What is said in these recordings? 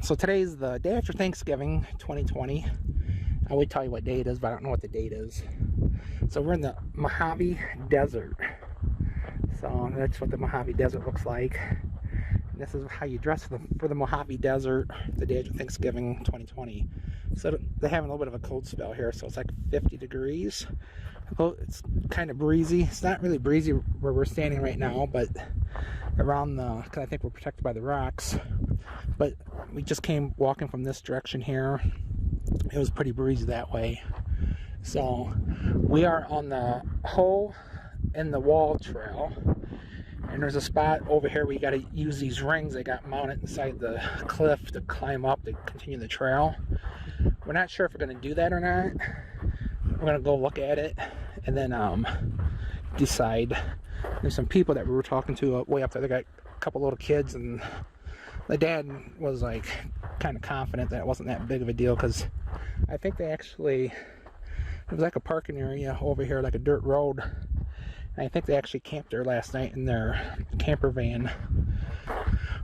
So today's the day after Thanksgiving 2020. I would tell you what day it is, but I don't know what the date is. So we're in the Mojave Desert. So that's what the Mojave Desert looks like. And this is how you dress for the Mojave Desert the day after Thanksgiving 2020. So they're having a little bit of a cold spell here, so it's like 50 degrees. It's kind of breezy. It's not really breezy where we're standing right now, but around because I think we're protected by the rocks. But we just came walking from this direction here. It was pretty breezy that way. So we are on the hole in the wall trail, and there's a spot over here where you got to use these rings they got mounted inside the cliff to climb up to continue the trail. We're not sure if we're going to do that or not. We're going to go look at it and then decide. There's some people that we were talking to way up there. They got a couple little kids, and the dad was like kind of confident that it wasn't that big of a deal, because I think they actually, it was like a parking area over here, like a dirt road, and I think they actually camped there last night in their camper van.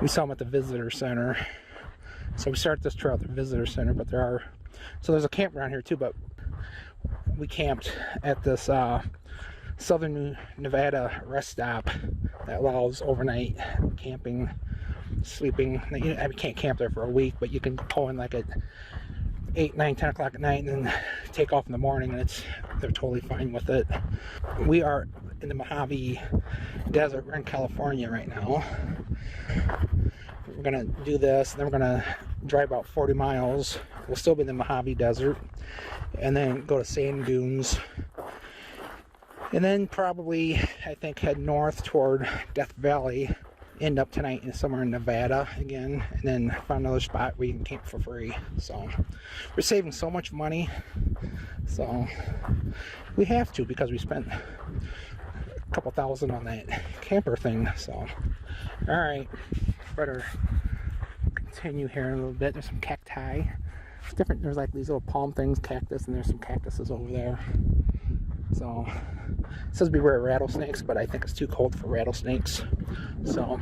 We saw them at the visitor center. So we started this trail at the visitor center, but there's a campground here too, but we camped at this Southern Nevada rest stop that allows overnight camping, sleeping. You can't camp there for a week, but you can pull in like at 8, 9, 10 o'clock at night and then take off in the morning, and they're totally fine with it. We are in the Mojave Desert. We're in California right now. We're gonna do this, and then we're gonna drive about 40 miles. We'll still be in the Mojave Desert, and then go to sand dunes, and then probably, I think, head north toward Death Valley, end up tonight somewhere in Nevada again, and then find another spot where you can camp for free. So we're saving so much money, so we have to, because we spent a couple thousand on that camper thing. So alright, better continue here a little bit. There's some cacti. It's different. There's like these little palm things, cactus, and there's some cactuses over there. So it says beware of rattlesnakes, but I think it's too cold for rattlesnakes. So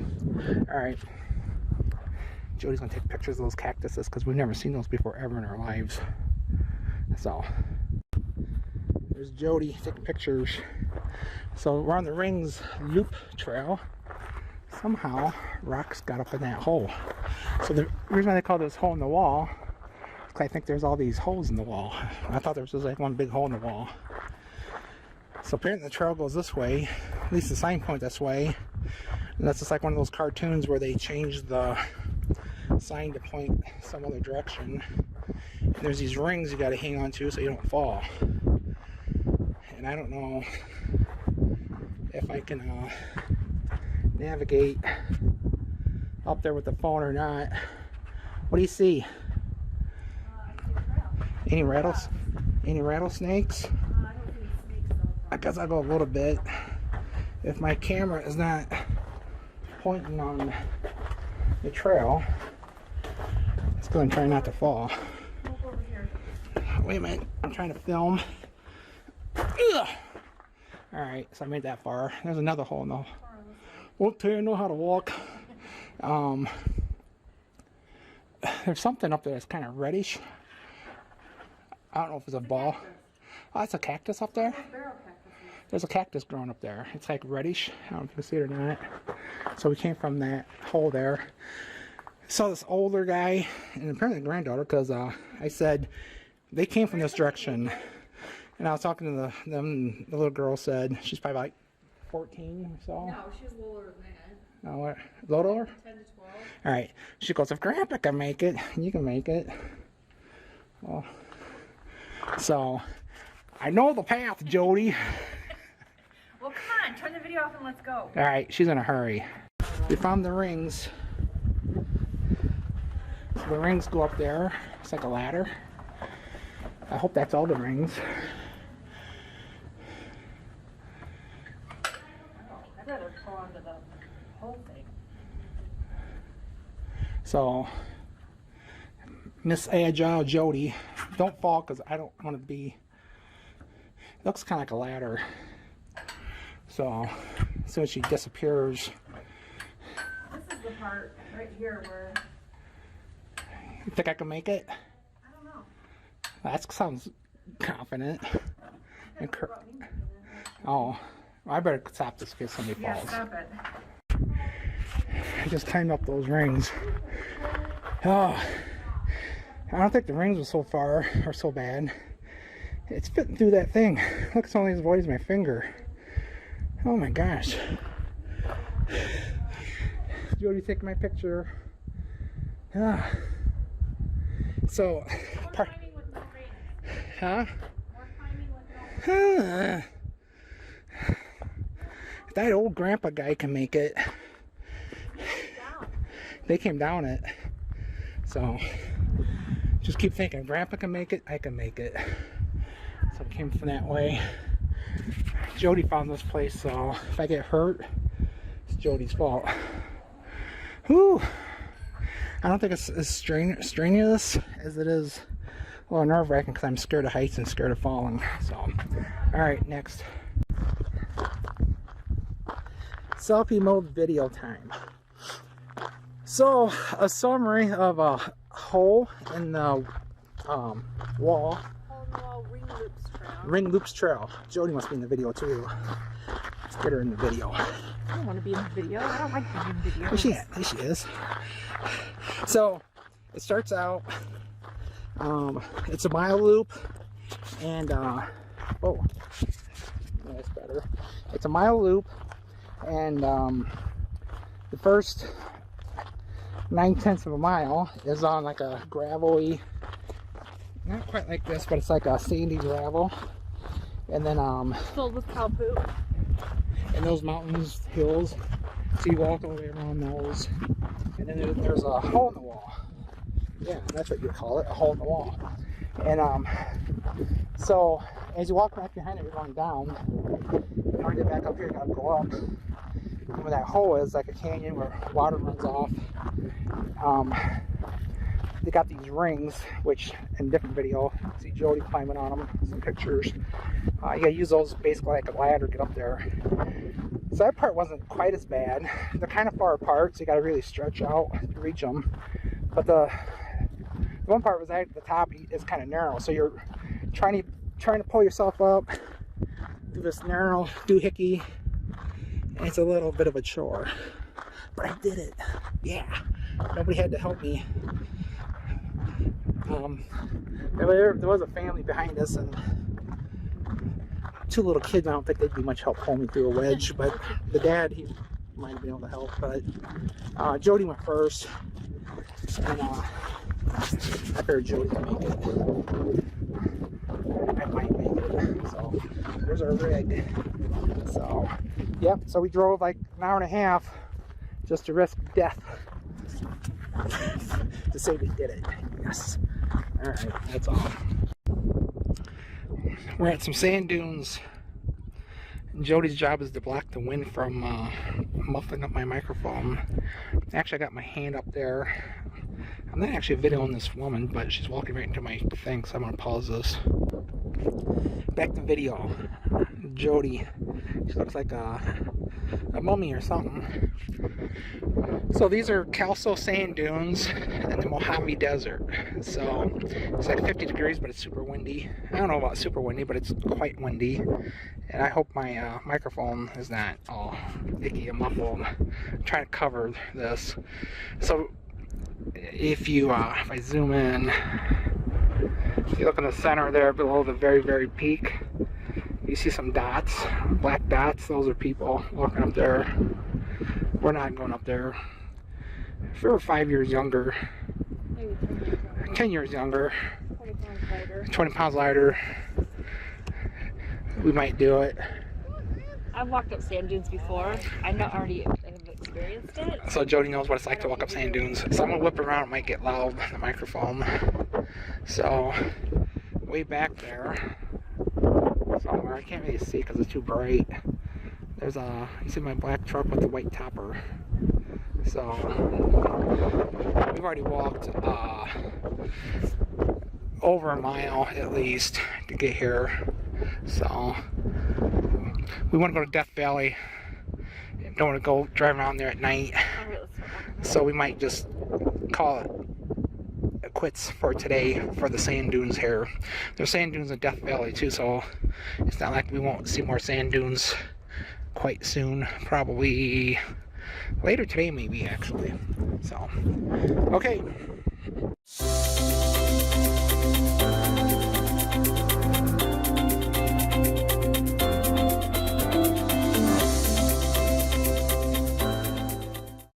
alright, Jody's gonna take pictures of those cactuses because we've never seen those before ever in our lives. So there's Jody taking pictures. So we're on the Rings Loop Trail. Somehow rocks got up in that hole. So the reason why they call this hole in the wall is I think there's all these holes in the wall. I thought there was just like one big hole in the wall. So apparently the trail goes this way, at least the sign point this way, and that's just like one of those cartoons where they change the sign to point some other direction. And there's these rings you got to hang on to so you don't fall. And I don't know if I can navigate up there with the phone or not. What do you see? Any rattlesnakes? I guess I'll go a little bit. If my camera is not pointing on the trail, it's going to try not to fall. Wait a minute, I'm trying to film. Alright, so I made that far. There's another hole in the hole. Won't tell you I know how to walk. There's something up there that's kind of reddish. I don't know if it's a ball. Oh, that's a cactus up there? There's a cactus growing up there. It's like reddish. I don't know if you can see it or not. So we came from that hole there. Saw this older guy, and apparently a granddaughter, because I said they came from this direction. And I was talking to them, and the little girl said she's probably like 14 or so. No, she's lower than that. Oh, what? Lower? 10 to 12. Alright. She goes, if Grandpa can make it, you can make it. Well, so I know the path, Jody. Well, come on, turn the video off and let's go. Alright, she's in a hurry. We found the rings. So the rings go up there. It's like a ladder. I hope that's all the rings. I'd rather pull onto the whole thing. So, Miss Agile Jody, don't fall, because I don't want to be. It looks kind of like a ladder. So, as soon as she disappears. This is the part right here where You think I can make it? I don't know. That sounds confident. Never brought me to this. Oh, I better stop this in case somebody Yeah, falls. stop it. I just climbed up those rings. Oh, I don't think the rings were so far or so bad. It's fitting through that thing. Look, it's only as wide as my finger. Oh my gosh. Jody, take my picture. Ah. So, More climbing with no reins. huh? More climbing with no reins. If that old grandpa guy can make it. Down. They came down it. So, just keep thinking, grandpa can make it, I can make it. So I came from that way. Jody found this place, so if I get hurt, it's Jody's fault. Whew. I don't think it's as strenuous as it is a little nerve-wracking because I'm scared of heights and scared of falling. So, alright, next. Selfie mode video time. So, a summary of a hole in the wall. Ring Loops Trail. Jody must be in the video too. Let's get her in the video. I don't want to be in the video. I don't like being in video. There she is. So, it starts out, it's a mile loop, and, oh, that's better. It's a mile loop, and, the first 9/10 of a mile is on like a gravelly, not quite like this, but it's like a sandy gravel, and then, Filled with cow poop. and those mountains, hills, so you walk all the way around those, and then there's a hole in the wall. Yeah, that's what you call it, a hole in the wall. And so as you walk back behind it, you're going down. In order to get back up here, you gotta go up. And where that hole is, like a canyon where water runs off. They got these rings, which in a different video, see Jody climbing on them, some pictures. You gotta use those basically like a ladder to get up there. So that part wasn't quite as bad. They're kind of far apart, so you gotta really stretch out to reach them. But the one part was at the top is kind of narrow, so you're trying to pull yourself up through this narrow doohickey. And it's a little bit of a chore, but I did it. Yeah, nobody had to help me. There was a family behind us and two little kids. I don't think they'd be much help pulling me through a wedge, but the dad, he might have been able to help. But Jody went first, and I figured Jody could make it. I might make it. So there's our rig. So yep. So we drove like an hour and a half just to risk death to say we did it. Yes. All right. That's all. We're at some sand dunes. Jody's job is to block the wind from muffling up my microphone. Actually, I got my hand up there. I'm not actually videoing this woman, but she's walking right into my thing, so I'm going to pause this. Back to video. Jody. She looks like a mummy or something. So these are Kelso sand dunes in the Mojave Desert. So it's like 50 degrees, but it's super windy. I don't know about super windy, but it's quite windy. And I hope my microphone is not all icky and muffled. I'm trying to cover this. So if I zoom in, if you look in the center there below the very, very peak, you see some dots, black dots. Those are people walking up there. We're not going up there. If we were 5 years younger, Maybe 10 years younger, 20 pounds lighter. 20 pounds lighter, we might do it. I've walked up sand dunes before. I already have experienced it. So Jody knows what it's like to walk up sand dunes. So I'm gonna whip around, it might get loud, the microphone. So, way back there, somewhere, I can't really see because it's too bright. There's you see my black truck with the white topper. So, we've already walked over a mile at least to get here. So, we want to go to Death Valley. Don't want to go drive around there at night. So we might just call it quits for today for the sand dunes here. There's sand dunes in Death Valley too, so it's not like we won't see more sand dunes quite soon. Probably later today, maybe, actually. So, okay.